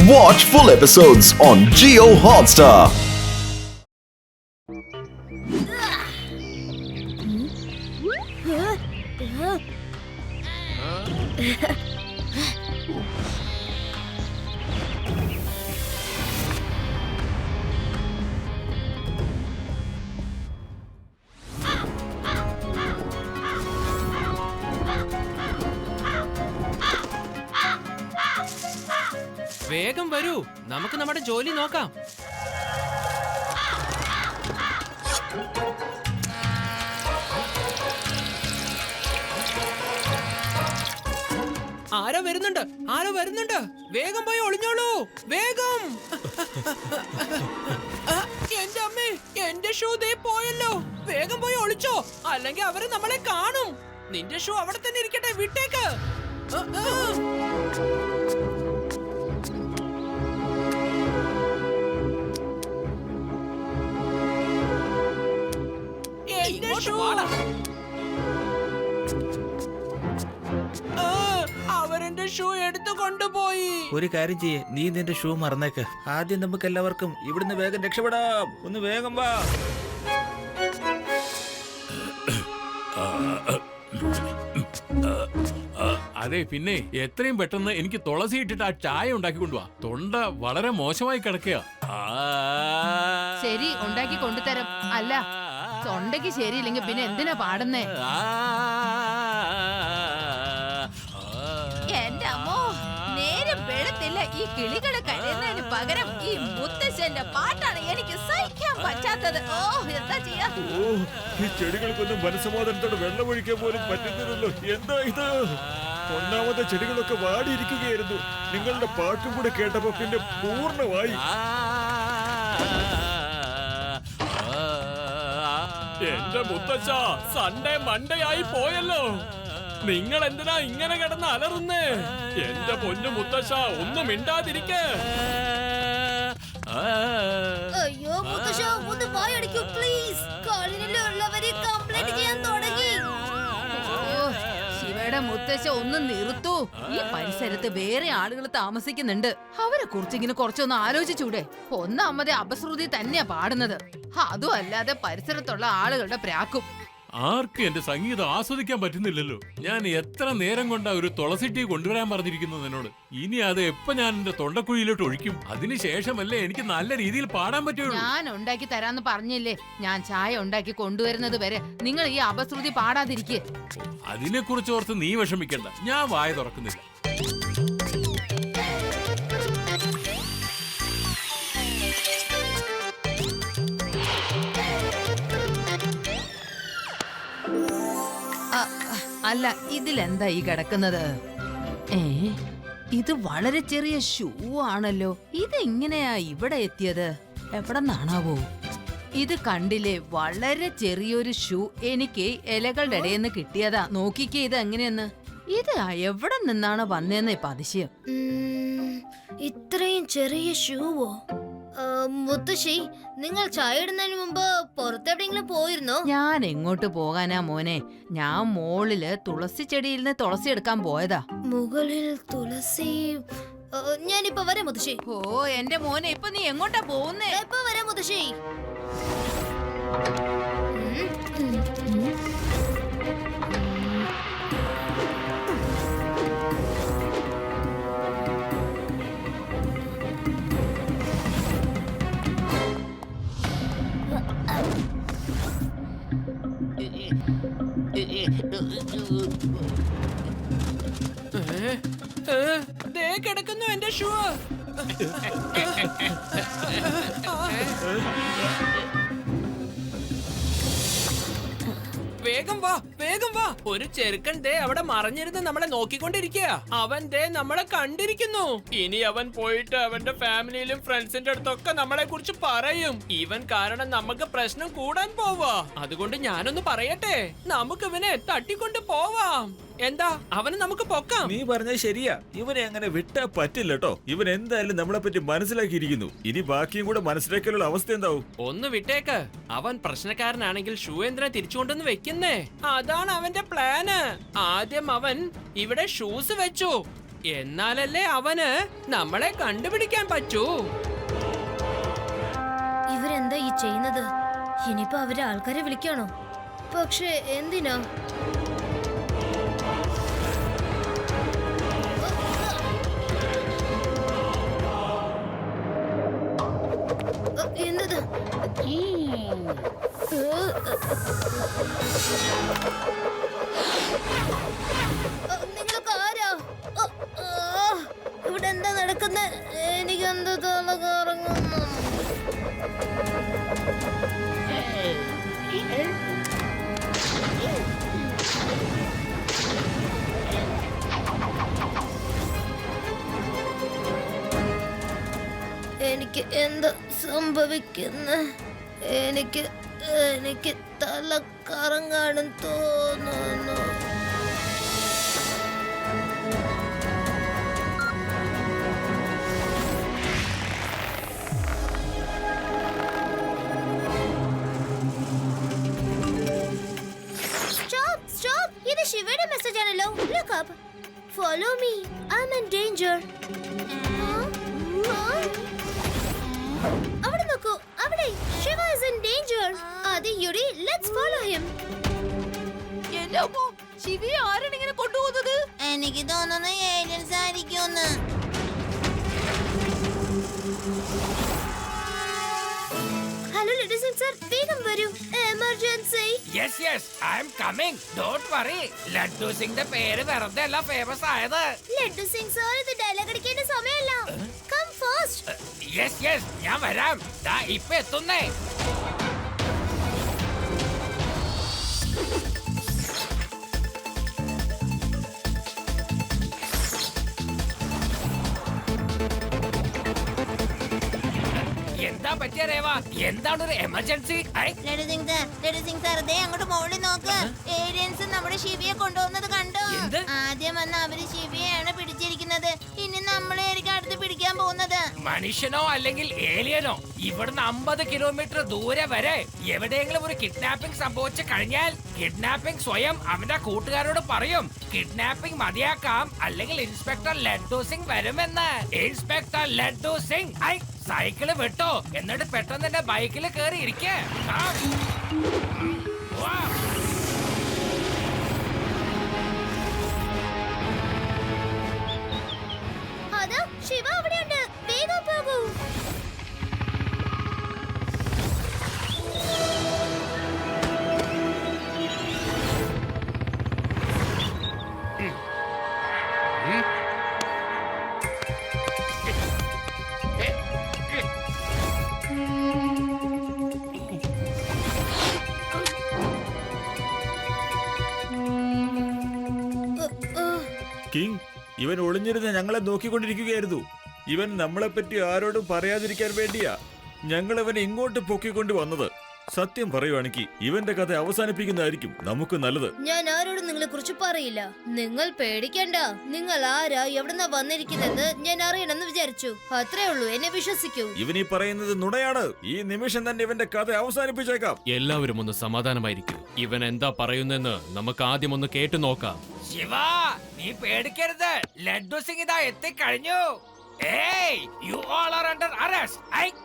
Watch full episodes on Jio Hotstar. വേഗം വരൂ, നമുക്ക് നമ്മുടെ ജോലി നോക്കാം. ആരോ വരുന്നുണ്ട്, ആരോ വരുന്നുണ്ട്. വേഗം പോയി ഒളിഞ്ഞോളൂ, വേഗം. എന്റെ അമ്മേ, എന്റെ ഷൂ ദേ പോയല്ലോ. വേഗം പോയി ഒളിച്ചോ, അല്ലെങ്കിൽ അവര് നമ്മളെ കാണും. നിന്റെ ഷൂ അവിടെ തന്നെ ഇരിക്കട്ടെ, വിട്ടേക്ക്. അവരെന്റെ ഷൂ എടുത്തു കൊണ്ടുപോയി. ഒരു കാര്യം ചെയ്യേ, നീ നിന്റെ ഷൂ മറന്നേക്ക്. ആദ്യം നമുക്ക് എല്ലാവർക്കും ഇവിടുന്ന് വേഗം രക്ഷപ്പെടാം. ഒന്ന് വേഗം വാ. അതെ, പിന്നെ എത്രയും പെട്ടെന്ന് എനിക്ക് തുളസി ഇട്ടിട്ട് ആ ചായ ഉണ്ടാക്കി കൊണ്ടുപോവാ. തൊണ്ട വളരെ മോശമായി കിടക്കുക. ശരി, ഉണ്ടാക്കി കൊണ്ടുതരാം. അല്ല, തൊണ്ടയ്ക്ക് ശരിയില്ലെങ്കിൽ പിന്നെ എന്തിനാ പാടുന്നേ? എന്റെ അമ്മോ, നേരം വെളുത്തില്ല. ഈ കിളികളെ കരയുന്നതിന് പകരം ഈ മുത്തശ്ശന്റെ പാട്ടാണ് എനിക്ക് സഹിക്കാൻ പറ്റാത്തത്. ഓ, എന്താ ചെയ്യാ? ഈ ചെടികൾക്കൊന്നും മനസ്സമാധാനത്തോടെ വെള്ളമൊഴിക്കാൻ പോലും പറ്റുന്നില്ലല്ലോ. എന്താ ഇത്? ഒന്നാമത്തെ ചെടികളൊക്കെ വാടിയിരിക്കുകയായിരുന്നു. നിങ്ങളുടെ പാട്ടും കൂടെ കേട്ടപ്പോ പിന്നെ പൂർണ്ണമായി. എന്റെ മുത്തച്ഛ, സൺഡേ മൺഡേ ആയി പോയല്ലോ. നിങ്ങൾ എന്തിനാ ഇങ്ങനെ കിടന്ന് അലറുന്നേ? എന്റെ പൊന്നു മുത്തച്ഛ, ഒന്നും മിണ്ടാതിരിക്കേ. അയ്യോ മുത്തശ്ശ, ഒന്ന് വായടിക്കൂ പ്ലീസ്. കാലിനുള്ളവരെ കംപ്ലൈന്റ് ചെയ്യാൻ തുടങ്ങി. ശിവയുടെ മുത്തശ്ശ ഒന്ന് നിർത്തു. ഈ പരിസരത്ത് വേറെ ആളുകൾ താമസിക്കുന്നുണ്ട്. അവരെ കുറിച്ച് ഇങ്ങനെ കുറച്ചൊന്ന് ആലോചിച്ചൂടെ? ഒന്നാമത് അപശ്രുതി തന്നെയാ പാടുന്നത്. അതും അല്ലാതെ പരിസരത്തുള്ള ആളുകളുടെ പ്രാക്കും. ആർക്കും എന്റെ സംഗീതം ആസ്വദിക്കാൻ പറ്റുന്നില്ലല്ലോ. ഞാൻ എത്ര നേരം കൊണ്ടാ ഒരു തുളസി ടീ കൊണ്ടുവരാൻ പറഞ്ഞിരിക്കുന്നത് എന്നോട്. ഇനി അത് എപ്പോ ഞാൻ എന്റെ തൊണ്ടക്കുഴിയിലോട്ട് ഒഴിക്കും? അതിനുശേഷമല്ലേ എനിക്ക് നല്ല രീതിയിൽ പാടാൻ പറ്റുള്ളൂ. ഞാൻ ഉണ്ടാക്കി തരാന്ന് പറഞ്ഞില്ലേ? ഞാൻ ചായ ഉണ്ടാക്കി കൊണ്ടുവരുന്നത് വരെ നിങ്ങൾ ഈ അപശ്രുതി പാടാതിരിക്കേ. അതിനെ കുറിച്ച് ഓർത്ത് നീ വിഷമിക്കണ്ട, ഞാൻ വായ തുറക്കുന്നില്ല. അല്ല, ഇതിലെന്താ ഈ കിടക്കുന്നത്? ഇത് വളരെ ചെറിയ ഷൂ ആണല്ലോ. ഇതെങ്ങനെയാ ഇവിടെ എത്തിയത്? എവിടെ നിന്നാണാവോ? ഇത് കണ്ടില്ലേ, വളരെ ചെറിയൊരു ഷൂ എനിക്ക് ഇലകളുടെ ഇടയിൽ നിന്ന് കിട്ടിയതാ. നോക്കിക്കേ ഇത് എങ്ങനെയെന്ന്. ഇത് എവിടെ നിന്നാണ് വന്നേന്ന് ഇപ്പൊ അതിശയം. ഇത്രയും ചെറിയ ഷൂവോ? മുത്തശ്ശി, നിങ്ങൾ ചായ ഇടുന്നതിന് മുമ്പ് പുറത്തെവിടെയെങ്കിലും പോയിരുന്നോ? ഞാൻ എങ്ങോട്ട് പോകാനാ മോനെ? ഞാൻ മോളില് തുളസി ചെടിയിൽ നിന്ന് തുളസി എടുക്കാൻ പോയതാ. മുകളിൽ തുളസി. ഞാനിപ്പോ വരാം മുത്തശ്ശി. ഓ എന്റെ മോനെ, ഇപ്പൊ നീ എങ്ങോട്ടാ പോകുന്നേ? എപ്പോ വരാം മുത്തശ്ശി? ദേ കിടക്കുന്നു എന്റെ ഷൂ. വേഗം വാ, വേഗം വാ. ഒരു ചെറുക്കൻ ദേ അവിടെ മറഞ്ഞിരുന്ന് നമ്മളെ നോക്കിക്കൊണ്ടിരിക്കുക. അവൻ ദേ നമ്മളെ കണ്ടിരിക്കുന്നു. ഇനി അവൻ പോയിട്ട് അവന്റെ ഫാമിലിയിലും ഫ്രണ്ട്സിന്റെ അടുത്തൊക്കെ നമ്മളെ കുറിച്ച് പറയും. ഇവൻ കാരണം നമുക്ക് പ്രശ്നം കൂടാൻ പോവാ. അതുകൊണ്ട് ഞാനൊന്ന് പറയട്ടെ, നമുക്ക് ഇവനെ തട്ടിക്കൊണ്ട് പോവാം. എന്താ, അവന് നമുക്ക് പൊക്കാം. നീ പറഞ്ഞത് ശരിയാ. ഇവനെ അങ്ങനെ വിട്ടാ പറ്റില്ല കേട്ടോ. ഇവൻ എന്തായാലും നമ്മളെ പറ്റി മനസ്സിലാക്കിയിരിക്കുന്നു. ഇനി ബാക്കിയും കൂടെ മനസ്സിലാക്കാനുള്ള അവസ്ഥ എന്താവും? ഒന്ന് വിട്ടേക്ക്. അവൻ പ്രശ്നക്കാരനാണെങ്കിൽ ഷൂ എന്തിനാ തിരിച്ചുകൊണ്ടെന്ന് വെക്കുന്നേ? അതാണ് അവന്റെ പ്ലാന്. ആദ്യം അവൻ ഇവിടെ ഷൂസ് വെച്ചു, എന്നാലല്ലേ അവന് നമ്മളെ കണ്ടുപിടിക്കാൻ പറ്റൂ. ഇവരെന്താ ഈ ചെയ്യുന്നത്? ഇനിയിപ്പോ അവര് ആൾക്കാരെ വിളിക്കണോ? പക്ഷെ എന്തിനാ? എന്നത്? നിങ്ങളൊക്കെ ആരാ? ഇവിടെ എന്താ നടക്കുന്നത്? എനിക്ക് എന്താ തല കറങ്ങുന്നു. എനിക്ക് എന്താ സംഭവിക്കുന്നു? എനിക്ക് എനിക്ക് തല കറങ്ങാനും തോന്നുന്നു. ഇത് ശിവയുടെ മെസ്സേജ് ആണല്ലോ. Look up. Follow me. I'm in danger. അവിടെ നോക്കൂ, അവിടെ Shiva is in danger. Adi യുരി, let's follow him. ശിവയെ ആരാണ് ഇങ്ങനെ കൊണ്ടുപോകുന്നത്? എനിക്ക് തോന്നുന്നു ഏലിയൻസ് ആയിരിക്കുമെന്ന്. ഹലോ ലെഡി സിംഗ് സർ, വേഗം വരൂ, emergency. Yes yes, I am coming, don't worry. Laddu സിംഗിന്റെ പേര് വെറുതെ അല്ല ഫേമസ് ആയത്. ലെഡി സിംഗ് സർ, ഇത് ഡയലോഗ് അടിക്കേണ്ട സമയമല്ല. Come fast. യെസ് യെസ്, ഞാൻ വരാം. ദാ ഇപ്പൊ എത്തുന്നേ. എന്താ പറ്റിയ രേവ? എന്താണ് ഒരു എമർജൻസി? ലെഡി സിംഗ് സർ, ദേ അങ്ങോട്ട് മുകളിൽ നോക്ക്. ഏലിയൻസ് നമ്മുടെ ശിവയെ കൊണ്ടുപോകുന്നത് കണ്ടോ? എന്ത്? ആദ്യം വന്ന് അവര് ശിവയെയാണ് പിടിച്ചിരിക്കുന്നത്. ഇനി നമ്മളായിരിക്കും അടുത്ത് പിടിക്കാൻ പോകുന്നത്. മനുഷ്യനോ അല്ലെങ്കിൽ ഏലിയനോ ഇവിടുന്ന് 50 കിലോമീറ്റർ ദൂരെ വരെ എവിടെയെങ്കിലും ഒരു കിഡ്നാപ്പിംഗ് സംഭവിച്ചു കഴിഞ്ഞാൽ കിഡ്നാപ്പിംഗ് സ്വയം അവന്റെ കൂട്ടുകാരോട് പറയും. കിഡ്നാപ്പിംഗ് മതിയാക്കാം, അല്ലെങ്കിൽ ഇൻസ്പെക്ടർ ലഡ്ഡു സിംഗ് വരുമെന്ന്. ഇൻസ്പെക്ടർ ലഡ്ഡു സിംഗ് സൈക്കിള് വിട്ടോ, എന്നിട്ട് പെട്ടെന്ന് എന്റെ ബൈക്കിൽ കയറി ഇരിക്കേ. അതാ ശിവ അവിടെയുണ്ട്, വേഗം പോകൂ. കിങ്, ഇവൻ ഒളിഞ്ഞിരുന്ന് ഞങ്ങളെ നോക്കിക്കൊണ്ടിരിക്കുകയായിരുന്നു. ഇവൻ നമ്മളെപ്പറ്റി ആരോടും പറയാതിരിക്കാൻ വേണ്ടിയാ ഞങ്ങൾ ഇവനെ ഇങ്ങോട്ട് പൊക്കിക്കൊണ്ട് വന്നത്. സത്യം പറയുവാണെങ്കിൽ ഇവന്റെ കഥ അവസാനിപ്പിക്കുന്നതായിരിക്കും നമുക്ക് നല്ലത്. ഞാൻ ആരോടും നിങ്ങളെ കുറിച്ച് പറയില്ല. നിങ്ങൾ പേടിക്കണ്ട. നിങ്ങൾ ആരാ, എവിടുന്നാ വന്നിരിക്കുന്നെന്ന് ഞാൻ അറിയണമെന്ന് വിചാരിച്ചു. അത്രേ ഉള്ളൂ, എന്നെ വിശ്വസിക്കൂ. ഇവനീ പറയുന്നത് നുണയാണ്. ഈ നിമിഷം തന്നെ ഇവന്റെ കഥ അവസാനിപ്പിച്ചേക്കാം. എല്ലാവരും ഒന്ന് സമാധാനമായിരിക്കും. ഇവൻ എന്താ പറയുന്നെന്ന് നമുക്ക് ആദ്യം ഒന്ന് കേട്ടു നോക്കാം. ശിവ, നീ പേടിക്കരുത്. ലഡ്ഡു സിംഗ് ഇതാ എത്തിക്കഴിഞ്ഞു. You all are under arrest.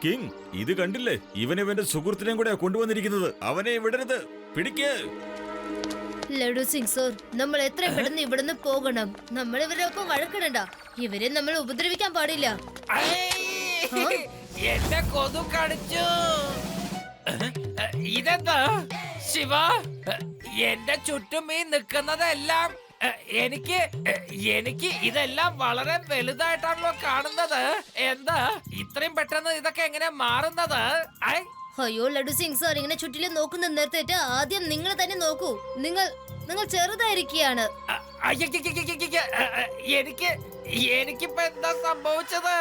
King, ഇത് കണ്ടില്ലേ? ഇവന്റെ സുഹൃത്തിനെയും കൂടെ കൊണ്ടുവന്നിരിക്കുന്നത്. അവനെ വിടരുത്, പിടിക്ക്. ലഡു സിംഗ് സർ, നമ്മൾ എത്രയും പെട്ടെന്ന് ഇവിടുന്ന് പോകണം. നമ്മൾ ഇവരൊപ്പം വഴക്കിടണ്ട. ഇവരെ നമ്മൾ ഉപദ്രവിക്കാൻ പാടില്ല. എന്നെ കൊതു കടിച്ചു. ഇതെന്താ ശിവ? എന്റെ ചുറ്റും ഈ നിൽക്കുന്നതെല്ലാം എനിക്ക് ഇതെല്ലാം വളരെ വലുതായിട്ടാണല്ലോ കാണുന്നത്. എന്താ ഇത്രയും പെട്ടെന്ന് ഇതൊക്കെ എങ്ങനെ മാറുന്നത്? അയ്യോ ലഡു സിംഗ് സാർ, ഇങ്ങനെ ചുറ്റിലും നോക്കുന്ന നിർത്തിയിട്ട് ആദ്യം നിങ്ങൾ തന്നെ നോക്കൂ. നിങ്ങൾ ചെറുതായിരിക്കുകയാണ്. എനിക്കിപ്പോ എന്താ സംഭവിച്ചത്?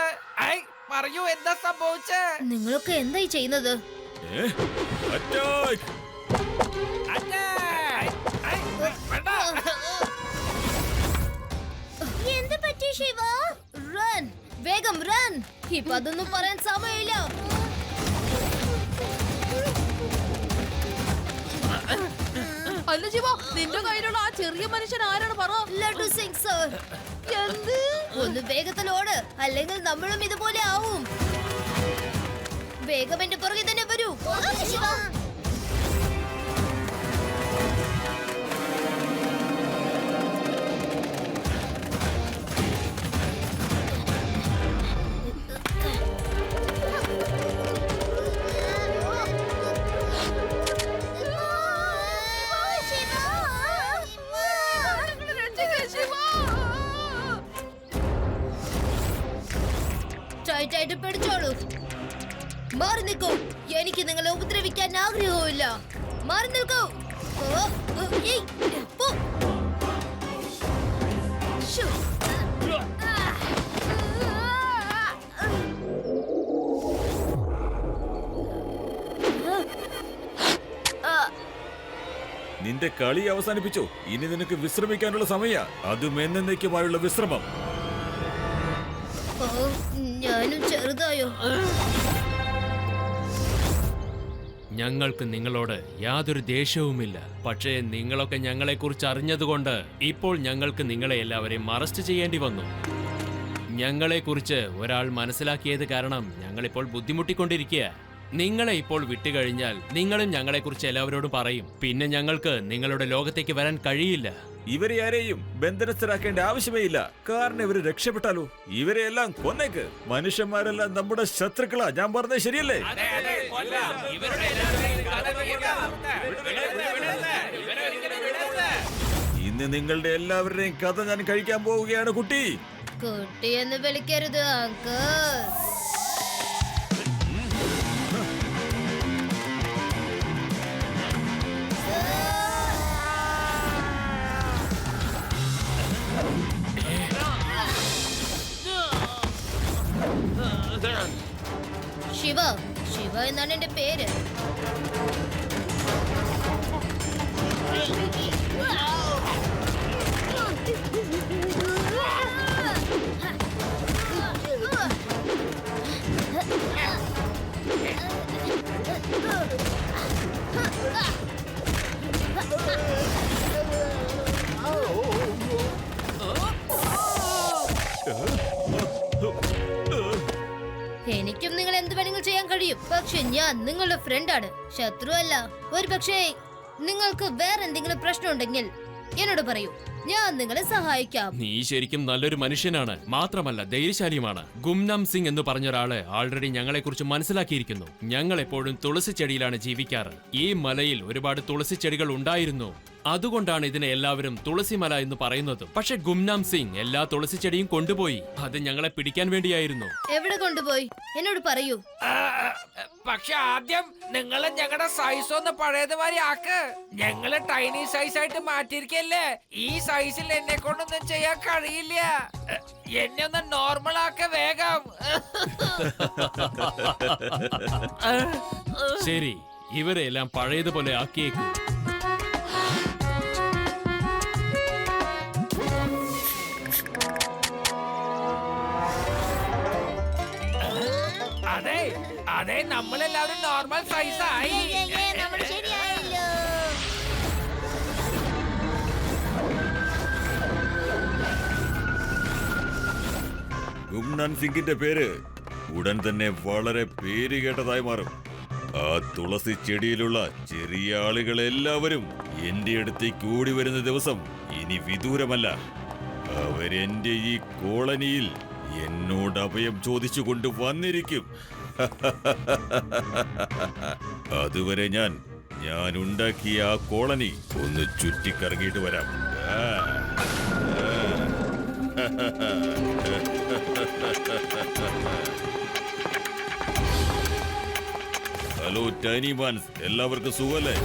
പറയൂ, എന്താ സംഭവിച്ചേ? നിങ്ങളൊക്കെ എന്തായി ചെയ്യുന്നത്? എന്ത് പറ്റി ശിവ? റൺ, വേഗം റൺ. ഇപ്പൊ അതൊന്നും പറയാൻ സമയമില്ല. അല്ല ശിവ, നിന്റെ കയ്യിലുള്ള ആ ചെറിയ മനുഷ്യൻ ആരാണ് പറ? ലഡു സിംഗ് സർ, എന്ത്? ഒന്ന് വേഗത്തിലോട്, അല്ലെങ്കിൽ നമ്മളും ഇതുപോലെ ആവും. വേഗം എന്റെ പുറകെ തന്നെ വരൂ. ശിവ, ടൈറ്റായിട്ട് പിടിച്ചോളൂ. മാറി നിൽക്കൂ. എനിക്ക് നിങ്ങളെ ഉപദ്രവിക്കാൻ ആഗ്രഹവുമില്ല. മാറി നിൽക്കൂ. ഓ, ഓ, ഏയ്, പോ. ശ്ശോ. നിന്റെ കളി അവസാനിപ്പിച്ചോ? ഇനി നിനക്ക് വിശ്രമിക്കാനുള്ള സമയ, അതും എന്നേക്കുമായുള്ള വിശ്രമം. ഓ, ഞാനും ചെറുതായോ? ഞങ്ങൾക്ക് നിങ്ങളോട് യാതൊരു ദേഷ്യവുമില്ല. പക്ഷേ നിങ്ങളൊക്കെ ഞങ്ങളെക്കുറിച്ച് അറിഞ്ഞതുകൊണ്ട് ഇപ്പോൾ ഞങ്ങൾക്ക് നിങ്ങളെ എല്ലാവരെയും അറസ്റ്റ് ചെയ്യേണ്ടി വന്നു. ഞങ്ങളെക്കുറിച്ച് ഒരാൾ മനസ്സിലാക്കിയത് കാരണം ഞങ്ങളിപ്പോൾ ബുദ്ധിമുട്ടിക്കൊണ്ടിരിക്കുക. നിങ്ങളെ ഇപ്പോൾ വിട്ടുകഴിഞ്ഞാൽ നിങ്ങളും ഞങ്ങളെക്കുറിച്ച് എല്ലാവരോടും പറയും. പിന്നെ ഞങ്ങൾക്ക് നിങ്ങളുടെ ലോകത്തേക്ക് വരാൻ കഴിയില്ല. ഇവരെ ആരെയും ബന്ധനസ്ഥരാക്കേണ്ട ആവശ്യമേ ഇല്ല. കാരണം ഇവര് രക്ഷപ്പെട്ടാലോ? ഇവരെ എല്ലാം കൊന്നേക്ക്. മനുഷ്യന്മാരെല്ലാം നമ്മുടെ ശത്രുക്കളാ. ഞാൻ പറഞ്ഞത് ശരിയല്ലേ? ഇന്ന് നിങ്ങളുടെ എല്ലാവരുടെയും കഥ ഞാൻ കഴിക്കാൻ പോവുകയാണ് കുട്ടി. കുട്ടിയെന്ന് വിളിക്കരുത് അങ്കിൾ. ശിവ, ശിവ എന്നാണ് എന്റെ പേര്. എനിക്കും നിങ്ങൾ എന്ത് വേണമെങ്കിലും ചെയ്യാൻ കഴിയും. പക്ഷെ ഞാൻ നിങ്ങളുടെ ഫ്രണ്ടാണ്, ശത്രു അല്ല. ഒരു പക്ഷേ നിങ്ങൾക്ക് വേറെ എന്തെങ്കിലും പ്രശ്നം ഉണ്ടെങ്കിൽ എന്നോട് പറയൂ, ഞാൻ നിങ്ങളെ സഹായിക്കാം. നീ ശരിക്കും നല്ലൊരു മനുഷ്യനാണ്, മാത്രമല്ല ധൈര്യശാലിയുമാണ്. ഗുംനാം സിംഗ് എന്ന് പറഞ്ഞ ഒരാള് ആൾറെഡി ഞങ്ങളെക്കുറിച്ച് മനസ്സിലാക്കിയിരിക്കുന്നു. ഞങ്ങൾ എപ്പോഴും തുളസി ചെടിയിലാണ് ജീവിക്കാറ്. ഈ മലയിൽ ഒരുപാട് തുളസി ചെടികൾ ഉണ്ടായിരുന്നു. അതുകൊണ്ടാണ് ഇതിനെ എല്ലാവരും തുളസിമല എന്ന് പറയുന്നത്. പക്ഷെ ഗുംനാം സിംഗ് എല്ലാ തുളസി ചെടിയും കൊണ്ടുപോയി. അത് ഞങ്ങളെ പിടിക്കാൻ വേണ്ടിയായിരുന്നു. എവിടെ കൊണ്ടുപോയി എന്നോട് പറയൂ. പക്ഷെ ആദ്യം നിങ്ങൾ ഞങ്ങളുടെ സൈസ് ഒന്ന് പഴയതുമാതിരി ആക്ക്. ഞങ്ങള് ടൈനി സൈസ് ആയിട്ട് മാറ്റിയിരിക്കല്ലേ. ഈ സൈസിൽ എന്നെ കൊണ്ടൊന്നും ചെയ്യാൻ കഴിയില്ല. എന്നെ ഒന്ന് നോർമൽ ആക്ക വേഗം. ശരി, ഇവരെ എല്ലാം പഴയതുപോലെ ആക്കിയേക്കും. അതെ അതെ, നമ്മളെല്ലാവരും നോർമൽ സൈസ് ആയി. ഗുംനാൻ സിംഗിന്റെ പേര് ഉടൻ തന്നെ വളരെ പേര് കേട്ടതായി മാറും. ആ തുളസി ചെടിയിലുള്ള ചെറിയ ആളുകളെല്ലാവരും എന്റെ അടുത്തേക്ക് ഓടി വരുന്ന ദിവസം ഇനി വിദൂരമല്ല. അവരെന്റെ ഈ കോളനിയിൽ എന്നോട് അഭയം ചോദിച്ചുകൊണ്ട് വന്നിരിക്കും. അതുവരെ ഞാൻ ഉണ്ടാക്കിയ ആ കോളനി ഒന്ന് ചുറ്റിക്കറങ്ങിയിട്ട് വരാം. ഹലോ ടൈനി മാൻസ്, എല്ലാവർക്കും സുഖല്ലേ?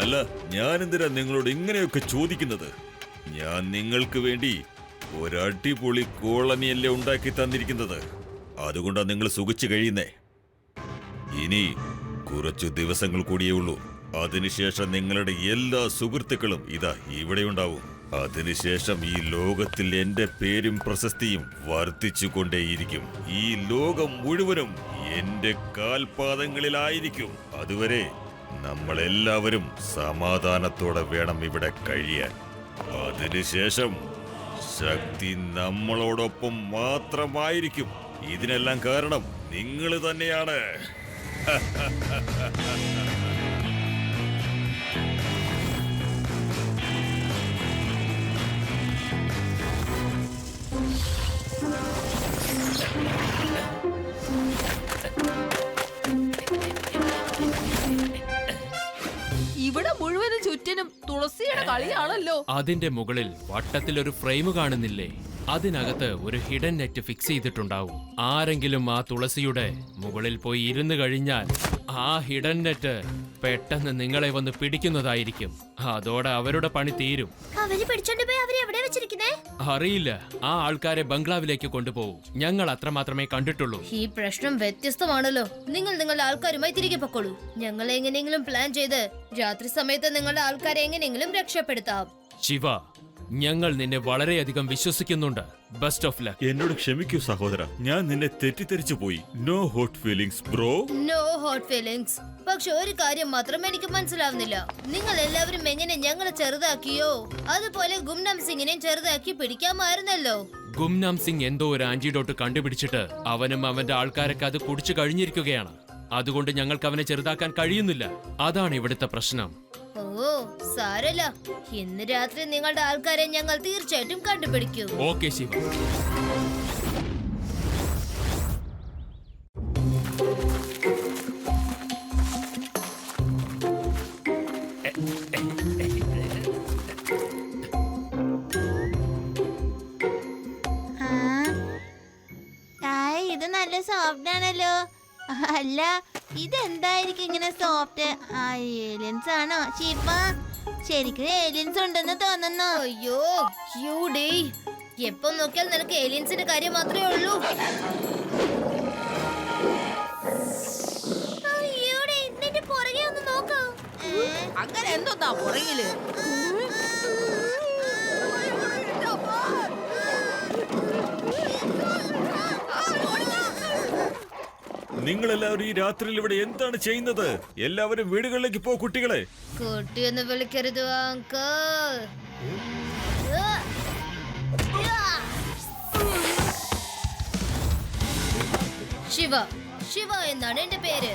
അല്ല, ഞാൻ എന്തിനാ നിങ്ങളോട് ഇങ്ങനെയൊക്കെ ചോദിക്കുന്നത്? ഞാൻ നിങ്ങൾക്ക് വേണ്ടി ഒരടിപൊളി കോളനിയല്ലേ ഉണ്ടാക്കി തന്നിരിക്കുന്നത്. അതുകൊണ്ടാണ് നിങ്ങൾ സുഖിച്ചു കഴിയുന്നേ. ഇനി കുറച്ചു ദിവസങ്ങൾ കൂടിയേ ഉള്ളൂ. അതിനുശേഷം നിങ്ങളുടെ എല്ലാ സുഹൃത്തുക്കളും ഇതാ ഇവിടെ ഉണ്ടാവും. അതിനുശേഷം ഈ ലോകത്തിൽ എന്റെ പേരും പ്രശസ്തിയും വർദ്ധിച്ചുകൊണ്ടേയിരിക്കും. ഈ ലോകം മുഴുവനും എന്റെ കാൽപാദങ്ങളിലായിരിക്കും. അതുവരെ നമ്മളെല്ലാവരും സമാധാനത്തോടെ വേണം ഇവിടെ കഴിയാൻ. അതിനുശേഷം ശക്തി നമ്മളോടൊപ്പം മാത്രമായിരിക്കും. ഇതിനെല്ലാം കാരണം നിങ്ങൾ തന്നെയാണ്. ഇവിടെ മുഴുവനും ചുറ്റിനും തുളസിയുടെ കളിയാണല്ലോ. അതിന്റെ മുകളിൽ വട്ടത്തിലൊരു ഫ്രെയിം കാണുന്നില്ലേ? അതിനകത്ത് ഒരു ഹിഡൻ നെറ്റ് ഫിക്സ് ചെയ്തിട്ടുണ്ടാവും. ആരെങ്കിലും ആ തുളസിയുടെ മുകളിൽ പോയി ഇരുന്ന് കഴിഞ്ഞാൽ ആ ഹിഡൻ നെറ്റ് പെട്ടെന്ന് നിങ്ങളെ വന്ന് പിടിക്കുന്നതായിരിക്കും. അതോടെ അവരുടെ പണി തീരും. അവര് പിടിച്ചോണ്ട് പോയി അവരെ എവിടെ വെച്ചിരിക്കുന്നേ? അറിയില്ല. ആ ആൾക്കാരെ ബംഗ്ലാവിലേക്ക് കൊണ്ടുപോകും. ഞങ്ങൾ അത്രമാത്രമേ കണ്ടിട്ടുള്ളൂ. ഈ പ്രശ്നം വ്യത്യസ്തമാണല്ലോ. നിങ്ങൾ നിങ്ങളുടെ ആൾക്കാരുമായി തിരികെ പൊക്കോളൂ. ഞങ്ങൾ എങ്ങനെയെങ്കിലും പ്ലാൻ ചെയ്ത് രാത്രി സമയത്ത് നിങ്ങളുടെ ആൾക്കാരെ എങ്ങനെയെങ്കിലും രക്ഷപ്പെടുത്താം. ശിവ, ഞങ്ങൾ നിന്നെ വളരെയധികം വിശ്വസിക്കുന്നുണ്ട്. Best of luck. എന്നോട് ക്ഷമിക്കൂ സഹോദര, ഞാൻ നിന്നെ തെറ്റിദ്ധരിച്ചു പോയി. No hot feelings bro. No hot feelings. പക്ഷെ ഒരു കാര്യം മാത്രം എനിക്ക് മനസ്സിലാവുന്നില്ല. നിങ്ങൾ എല്ലാവരും എങ്ങനെ ഞങ്ങളെ ചെറുതാക്കിയോ അതുപോലെ ഗുംനാം സിംഗിനെയും ചെറുതാക്കി പിടിക്കാമായിരുന്നല്ലോ. ഗുംനാം സിംഗ് എന്തോ ഒരു ആന്റിഡോട്ട് കണ്ടുപിടിച്ചിട്ട് അവനും അവന്റെ ആൾക്കാരൊക്കെ അത് കുടിച്ചു കഴിഞ്ഞിരിക്കുകയാണ്. അതുകൊണ്ട് ഞങ്ങൾക്ക് അവനെ ചെറുതാക്കാൻ കഴിയുന്നില്ല. അതാണ് ഇവിടുത്തെ പ്രശ്നം. ഓ സാരല്ല, ഇന്ന് രാത്രി നിങ്ങളുടെ ആൾക്കാരെ ഞങ്ങൾ തീർച്ചയായിട്ടും കണ്ടുപിടിക്കും. ഓക്കെ ശിവ. ഇത് നല്ല സോഫ്റ്റ് ആണല്ലോ. അല്ല, ഇതെന്തായിരിക്കും ഇങ്ങനെ സോഫ്റ്റ്? ഏലിയൻസ് ആണോ ശിവ? ശരിക്കും ഏലിയൻസ് ഉണ്ടെന്ന് തോന്നുന്നു. അയ്യോ യൂഡേ, എപ്പം നോക്കിയാൽ നിനക്ക് ഏലിയൻസിന്റെ കാര്യം മാത്രമേ ഉള്ളൂ. നിന്റെ പുറകെ ഒന്ന് നോക്കാം. അങ്ങനെ എന്തോന്നാ പുറകില്? നിങ്ങളെല്ലാവരും ഈ രാത്രിയിൽ ഇവിടെ എന്താണ് ചെയ്യുന്നത്? എല്ലാവരും വീടുകളിലേക്ക് പോ കുട്ടികളെ. കുട്ടിയൊന്ന് വിളിക്കരുത് അങ്കിൾ. ശിവ, ശിവ എന്നാണ് എന്റെ പേര്.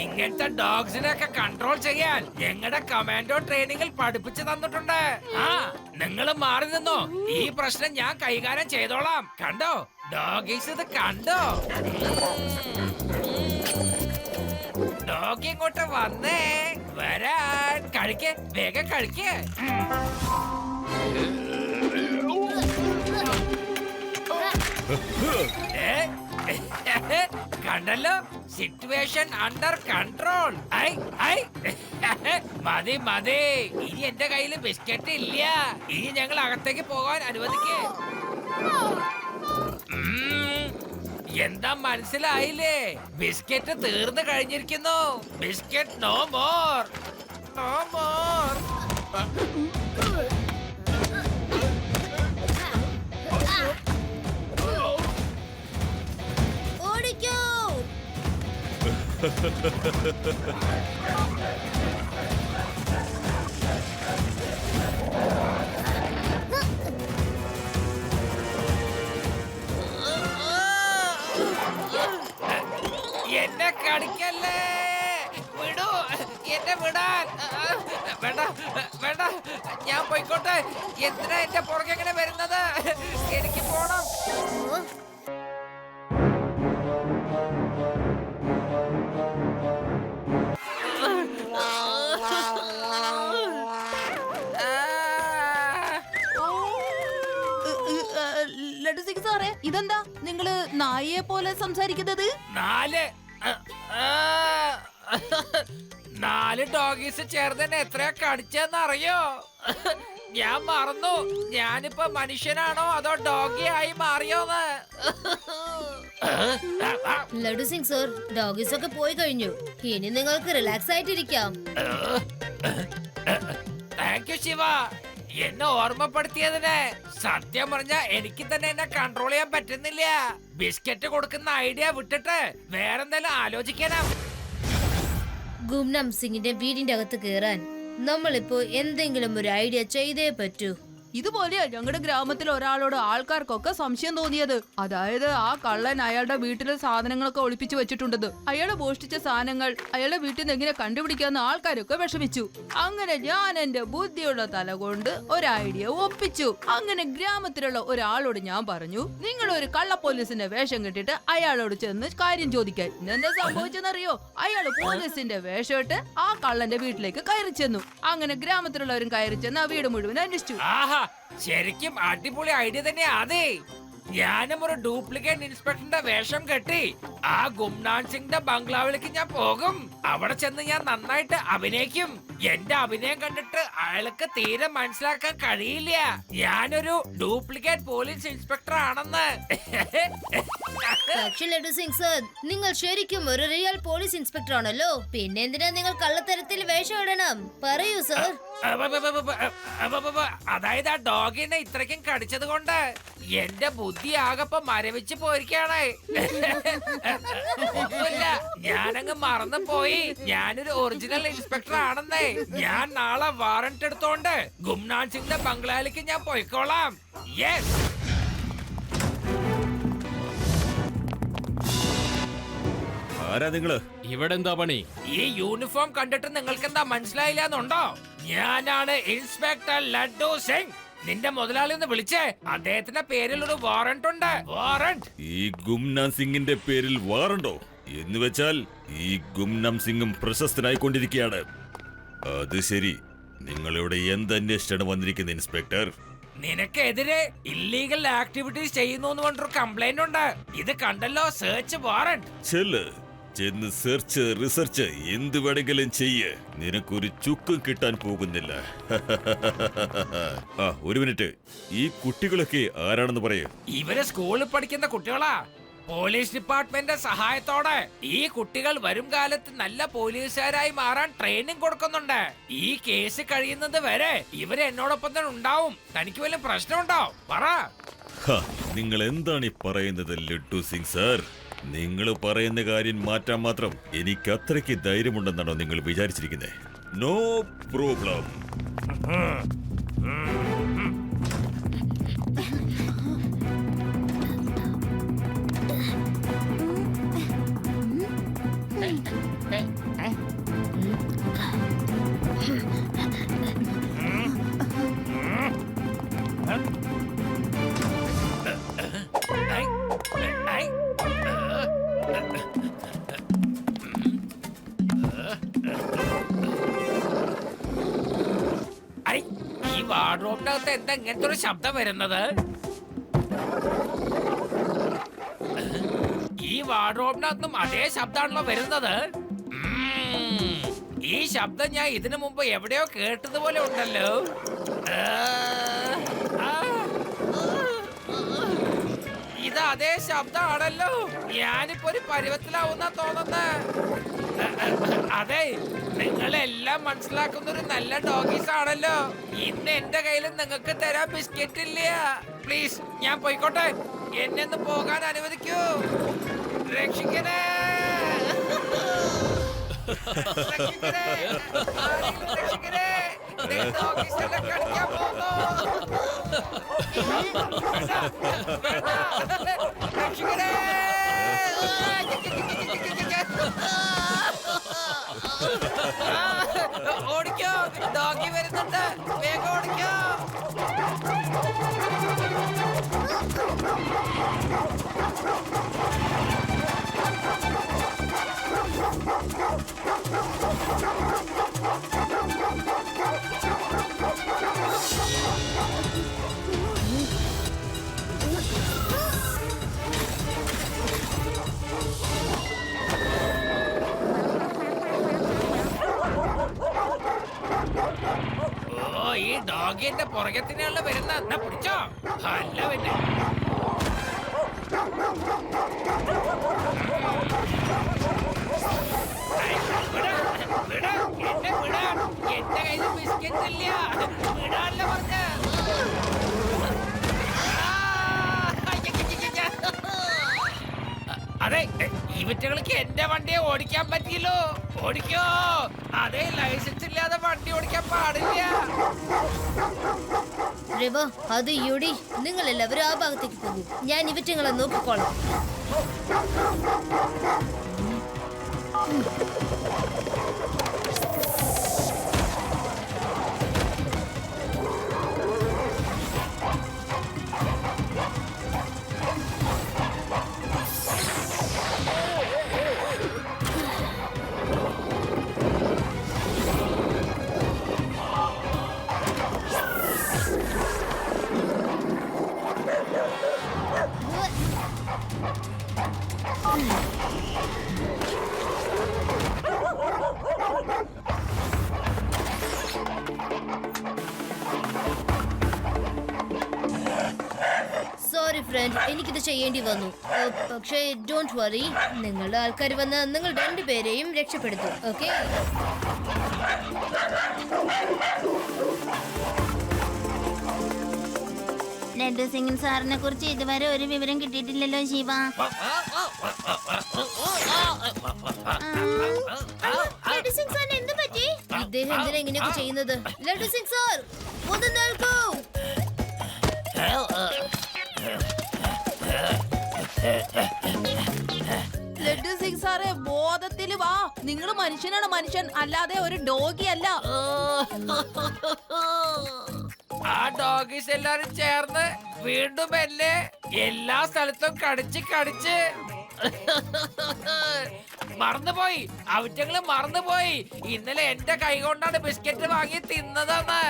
ഇങ്ങനത്തെ ഡോഗ്സിനൊക്കെ കൺട്രോൾ ചെയ്യാൻ ഞങ്ങളുടെ കമാൻഡോ ട്രെയിനിങ്ങിൽ പഠിപ്പിച്ചു തന്നിട്ടുണ്ട്. ആ, നിങ്ങൾ മാറി നിന്നോ. ഈ പ്രശ്നം ഞാൻ കൈകാര്യം ചെയ്തോളാം. കണ്ടോ ഡോഗീസ്, ഇത് കണ്ടോ? ഡോഗ് ഇങ്ങോട്ട് വന്നേ. വരാൻ. കഴിക്കേ, വേഗം കഴിക്കേ. കണ്ടല്ലോ, സിറ്റുവേഷൻ അണ്ടർ കൺട്രോൾ. മതി മതി, ഇനി എന്റെ കയ്യിൽ ബിസ്ക്കറ്റ് ഇല്ല. ഇനി ഞങ്ങൾ അകത്തേക്ക് പോകാൻ അനുവദിക്കേ. എന്താ മനസ്സിലായില്ലേ? ബിസ്ക്കറ്റ് തീർന്നു കഴിഞ്ഞിരിക്കുന്നു. Biscuit no more, no more. ഓടിക്കോ. എന്നെ കടിക്കല്ലേ. വിടൂ, എന്നെ വിടാൻ. വേണ്ട വേണ്ട, ഞാൻ പോയിക്കോട്ടെ. എന്തിനാ എന്റെ പുറകെ എങ്ങനെ വരുന്നത്? എനിക്ക് പോണം. നായയെ പോലെ സംസാരിക്കുന്നത്? 4 ഡോഗീസ് ചേർന്ന് എത്രയാ കടിച്ചെന്ന് അറിയോ? ഞാൻ മറന്നു. ഞാനിപ്പോ മനുഷ്യനാണോ അതോ ഡോഗി ആയി മാറിയോന്ന്? ലഡു സിംഗ് സർ, ഡോഗീസ് ഒക്കെ പോയി കഴിഞ്ഞു. ഇനി നിങ്ങൾക്ക് റിലാക്സ് ആയിട്ടിരിക്കാം. താങ്ക് യു ശിവ, എന്നെ ഓർമ്മപ്പെടുത്തിയതിന്. സത്യം പറഞ്ഞ എനിക്ക് തന്നെ എന്നെ കൺട്രോൾ ചെയ്യാൻ പറ്റുന്നില്ല. ബിസ്ക്കറ്റ് കൊടുക്കുന്ന ഐഡിയ വിട്ടിട്ട് വേറെന്തെങ്കിലും ആലോചിക്കാനാ. ഗുംനാം സിംഗിന്റെ വീടിന്റെ അകത്ത് കയറാൻ നമ്മളിപ്പോ എന്തെങ്കിലും ഒരു ഐഡിയ ചെയ്തേ പറ്റൂ. ഇതുപോലെയാ ഞങ്ങളുടെ ഗ്രാമത്തിൽ ഒരാളോട് ആൾക്കാർക്കൊക്കെ സംശയം തോന്നിയത്. അതായത് ആ കള്ളൻ അയാളുടെ വീട്ടിലെ സാധനങ്ങളൊക്കെ ഒളിപ്പിച്ചു വെച്ചിട്ടുണ്ടെന്ന്. അയാള് മോഷ്ടിച്ച സാധനങ്ങൾ അയാളുടെ വീട്ടിൽ നിന്ന് എങ്ങനെ കണ്ടുപിടിക്കാന്ന് ആൾക്കാരൊക്കെ വിഷമിച്ചു. അങ്ങനെ ഞാൻ എന്റെ ബുദ്ധിയുള്ള തല കൊണ്ട് ഒരു ഐഡിയ ഒപ്പിച്ചു. അങ്ങനെ ഗ്രാമത്തിലുള്ള ഒരാളോട് ഞാൻ പറഞ്ഞു, നിങ്ങൾ ഒരു കള്ള പോലീസിന്റെ വേഷം കെട്ടിട്ട് അയാളോട് ചെന്ന് കാര്യം ചോദിക്കാൻ. എന്താ സംഭവിച്ചെന്നറിയോ? അയാള് പോലീസിന്റെ വേഷം ഇട്ട് ആ കള്ളന്റെ വീട്ടിലേക്ക് കയറി ചെന്നു. അങ്ങനെ ഗ്രാമത്തിലുള്ളവരും കയറി ചെന്ന് ആ വീട് മുഴുവൻ അന്വേഷിച്ചു. ശരിക്കും അടിപൊളി ഐഡിയ തന്നെയാ. അതെ, ഞാനും ഒരു ഡ്യൂപ്ലിക്കേറ്റ് ഇൻസ്പെക്ടറിന്റെ വേഷം കെട്ടി ആ ഗുംനാൻ സിംഗിന്റെ ബംഗ്ലാവിലേക്ക് ഞാൻ പോകും. അവിടെ ചെന്ന് ഞാൻ നന്നായിട്ട് അഭിനയിക്കും. എന്റെ അഭിനയം കണ്ടിട്ട് അയാൾക്ക് തീരെ മനസ്സിലാക്കാൻ കഴിയില്ല ഞാനൊരു ഡ്യൂപ്ലിക്കേറ്റ് പോലീസ് ഇൻസ്പെക്ടർ ആണെന്ന്. പക്ഷേ ലഡു സിംഗ് സർ, നിങ്ങൾ ശരിക്കും ഒരു റിയൽ പോലീസ് ഇൻസ്പെക്ടർ ആണല്ലോ. പിന്നെ എന്തിനാ നിങ്ങൾ കള്ളത്തരത്തിൽ വേഷം ഇടണം? പറയൂ സർ. അതായത് ആ ഡോഗിനെ ഇത്രയ്ക്കും കടിച്ചത് കൊണ്ട് എന്റെ ബുദ്ധി ആകെപ്പോ മരവിച്ച് പോയിരിക്കാണ്. ഒന്നുമില്ല, ഞാനങ്ങ് മറന്നു പോയി ഞാനൊരു ഒറിജിനൽ ഇൻസ്പെക്ടർ ആണെന്നേ. ഞാൻ നാളെ വാറന്റ് എടുത്തോണ്ട് ഗുംനാൻ സിംഗിന്റെ ബംഗ്ലാവിലേക്ക് ഞാൻ പോയിക്കോളാം. യെസ്. ആരാ നിങ്ങള്? ഇവിടെ എന്താ പണി? ഈ യൂണിഫോം കണ്ടിട്ട് നിങ്ങൾക്ക് എന്താ മനസ്സിലായില്ലെന്നുണ്ടോ? ഞാനാണ് ഇൻസ്പെക്ടർ ലഡു സിംഗ്. നിന്റെ മുതലാളി ഒന്ന് വിളിച്ചേ. അദ്ദേഹത്തിന്റെ പേരിൽ ഒരു വാറന്റ് ഉണ്ട്. വാറന്റ്. ഈ ഗുംനാം സിംഗിന്റെ പേരിൽ വാറണ്ടോ? എന്ന് വെച്ചാൽ ഈ ഗുംനാം സിംഗും പ്രശസ്തനായിക്കൊണ്ടിരിക്കുകയാണ്. അത് ശരി, നിങ്ങളിവിടെ എന്തന്വേഷിച്ചാണ് വന്നിരിക്കുന്നത് ഇൻസ്പെക്ടർ? നിനക്കെതിരെ ഇല്ലീഗൽ ആക്ടിവിറ്റീസ് ചെയ്യുന്നു എന്ന് പറഞ്ഞൊരു കംപ്ലൈന്റ് ഉണ്ട്. ഇത് കണ്ടല്ലോ, സെർച്ച് വാറന്റ്. ചെന്ന് സെർച്ച് റിസർച്ച് എന്ത് വേണമെങ്കിലും ചെയ്യ്. നിനക്കൊരു ചുക്കും കിട്ടാൻ പോകുന്നില്ല. ഒരു മിനിറ്റ്, ഈ കുട്ടികളൊക്കെ ആരാണെന്ന് പറയൂ. ഇവര് സ്കൂളിൽ പഠിക്കുന്ന കുട്ടികളാ. പോലീസ് ഡിപ്പാർട്ട്മെന്റിന്റെ സഹായത്തോടെ ഈ കുട്ടികൾ വരും കാലത്ത് നല്ല പോലീസുകാരായി മാറാൻ ട്രെയിനിങ് കൊടുക്കുന്നുണ്ട്. ഈ കേസ് കഴിയുന്നത് വരെ ഇവര് എന്നോടൊപ്പം തന്നെ ഉണ്ടാവും. തനിക്ക് വല്ല പ്രശ്നമുണ്ടോ? പറ. നിങ്ങൾ എന്താണ് ഈ പറയുന്നത് ലഡ്ഡു സിംഗ് സാർ? നിങ്ങൾ പറയുന്ന കാര്യം മാറ്റാൻ മാത്രം എനിക്ക് അത്രയ്ക്ക് ധൈര്യമുണ്ടെന്നാണോ നിങ്ങൾ വിചാരിച്ചിരിക്കുന്നത്? No problem. ഈ വാർഡ്രോബിനകത്ത് എന്താ ഇങ്ങനത്തെ ഒരു ശബ്ദം വരുന്നത്? ഈ വാർഡ്രോബിനകത്തും അതേ ശബ്ദമാണല്ലോ വരുന്നത്. ഈ ശബ്ദം ഞാൻ ഇതിനു മുമ്പ് എവിടെയോ കേട്ടതുപോലെ ഉണ്ടല്ലോ. ഇത് അതേ ശബ്ദമാണല്ലോ. ഞാനിപ്പോ ഒരു പരുവത്തിലാവുന്ന തോന്നുന്നത്. അതെ, നിങ്ങളെല്ലാം മനസ്സിലാക്കുന്ന ഒരു നല്ല ഡോഗീസ് ആണല്ലോ. ഇന്ന് എന്റെ കയ്യിൽ നിങ്ങൾക്ക് തരാൻ ബിസ്ക്കറ്റ് ഇല്ല. പ്ലീസ്, ഞാൻ പോയിക്കോട്ടെ. എന്നെ ഒന്ന് പോകാൻ അനുവദിക്കൂ. രക്ഷിക്കണേ, രക്ഷിക്കണേ, ആരെങ്കിലും രക്ഷിക്കണേ. ഡോഗീസ് എന്നെ കടിക്കാൻ പോകുന്നു. രക്ഷിക്കണേ. ഓടിക്കോ, ഡോഗി വരുന്നുണ്ട്. വേഗം ഓടിക്കോ. ഡോഗി എന്റെ പുറകത്തിനുള്ള വരുന്ന പിടിച്ചോ. അല്ല പിന്നെ എന്റെ കയ്യിൽ ബിസ്ക്കറ്റ് ഇല്ല. വിടാനല്ല പറഞ്ഞ. അതെ, ഇവറ്റകൾക്ക് എന്റെ വണ്ടിയെ ഓടിക്കാൻ പറ്റിയല്ലോ. ഓടിക്കോ. അതെ, ലൈസൻസ് ഇല്ലാതെ വണ്ടി ഓടിക്കാൻ പാടില്ല. റിവ, അത് യുഡി, നിങ്ങൾ എല്ലാവരും ആ ഭാഗത്തേക്ക് പോകും. ഞാൻ ഇവറ്റങ്ങളെ നോക്കിക്കോളാം. സോറി ഫ്രണ്ട്, എനിക്കിത് ചെയ്യേണ്ടി വന്നു. പക്ഷേ ഡോണ്ട് വറി, നിങ്ങളുടെ ആൾക്കാർ വന്ന് നിങ്ങൾ രണ്ടുപേരെയും രക്ഷപ്പെടുത്തും. ഓക്കെ? ലഡു സിംഗ് സാറിനെ കുറിച്ച് ഇതുവരെ ഒരു വിവരം കിട്ടിയിട്ടില്ലല്ലോ ശിവ. ലഡു സിംഗ് സാറിന് എന്ത് പറ്റി? ഇദ്ദേഹം എന്തിനാ ഇങ്ങനെയൊക്കെ ചെയ്യുന്നത്? ലഡു സിംഗ് സാർ, ഒന്ന് നിൽക്കൂ. ലഡു സിംഗ് സാറേ, ബോധത്തില് വാ. നിങ്ങൾ മനുഷ്യനാണ്, മനുഷ്യൻ, അല്ലാതെ ഒരു ഡോഗി അല്ല. ആ ഡോഗീസ് എല്ലാരും ചേർന്ന് വീണ്ടും എന്നെ എല്ലാ സ്ഥലത്തും കടിച്ച് മറന്നുപോയി. അവറ്റങ്ങള് മറന്നുപോയി ഇന്നലെ എന്റെ കൈ കൊണ്ടാണ് ബിസ്ക്കറ്റ് വാങ്ങി തിന്നതെന്ന്.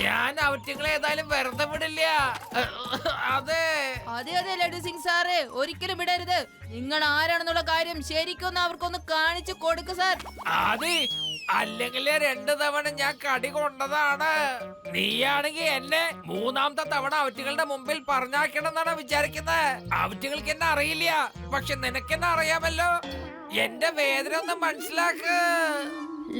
ഞാൻ അവറ്റങ്ങളെ ഏതായാലും വെറുതെ വിടില്ല. അതെ അതെ ലഡു സിംഗ് സാറേ, ഒരിക്കലും വിടരുത്. നിങ്ങൾ ആരാണെന്നുള്ള കാര്യം ശരിക്കൊന്ന് അവർക്കൊന്ന് കാണിച്ചു കൊടുക്ക് സാർ. ആദി, അല്ലെങ്കിൽ 2 തവണ ഞാൻ കടി കൊണ്ടതാണ്. നീയാണെങ്കിൽ എന്നെ 3ാമത്തെ തവണ അവറ്റുകളുടെ മുമ്പിൽ പറഞ്ഞാക്കണമെന്നാണ് വിചാരിക്കുന്നത്. അവറ്റുകൾക്ക് എന്നെ അറിയില്ല, പക്ഷെ നിനക്കെന്നെ അറിയാമല്ലോ. എന്റെ വേദന ഒന്ന് മനസ്സിലാക്ക്.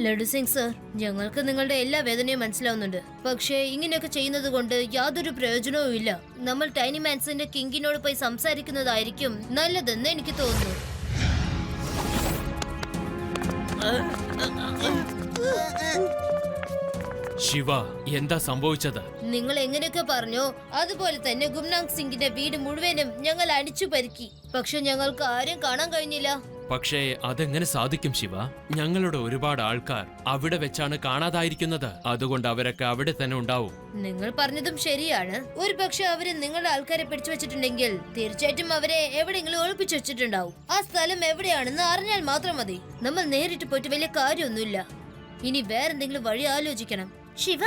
ലഡു സിംഗ് സർ, ഞങ്ങൾക്ക് നിങ്ങളുടെ എല്ലാ വേദനയും മനസ്സിലാവുന്നുണ്ട്. പക്ഷേ ഇങ്ങനെയൊക്കെ ചെയ്യുന്നത് കൊണ്ട് യാതൊരു പ്രയോജനവും ഇല്ല. നമ്മൾ ടൈനി മാൻസിന്റെ കിങ്ങിനോട് പോയി സംസാരിക്കുന്നതായിരിക്കും നല്ലതെന്ന് എനിക്ക് തോന്നുന്നു. ശിവ, എന്താ സംഭവിച്ചത്? നിങ്ങൾ എങ്ങനെയൊക്കെ പറഞ്ഞോ അതുപോലെ തന്നെ ഗുംനാങ് സിംഗിന്റെ വീട് മുഴുവനും ഞങ്ങൾ അടിച്ചു പരുക്കി. പക്ഷെ ഞങ്ങൾക്ക് ആരും കാണാൻ കഴിഞ്ഞില്ല. പക്ഷേ അതെങ്ങനെ സാധിക്കും ശിവ? ഞങ്ങളുടെ ഒരുപാട് ആൾക്കാർ അവിടെ വെച്ചാണ് കാണാതായിരിക്കുന്നത്. അതുകൊണ്ട് അവരൊക്കെ അവിടെ തന്നെ ഉണ്ടാവും. നിങ്ങൾ പറഞ്ഞതും ശരിയാണ്. ഒരു പക്ഷെ അവര് നിങ്ങളുടെ ആൾക്കാരെ പിടിച്ചു വെച്ചിട്ടുണ്ടെങ്കിൽ തീർച്ചയായിട്ടും അവരെ എവിടെയെങ്കിലും ഒളിപ്പിച്ചു വെച്ചിട്ടുണ്ടാവും. ആ സ്ഥലം എവിടെയാണെന്ന് അറിഞ്ഞാൽ മാത്രം മതി. നമ്മൾ നേരിട്ട് പോയിട്ട് വലിയ കാര്യമൊന്നുമില്ല. ഇനി വേറെന്തെങ്കിലും വഴി ആലോചിക്കണം. Shiva,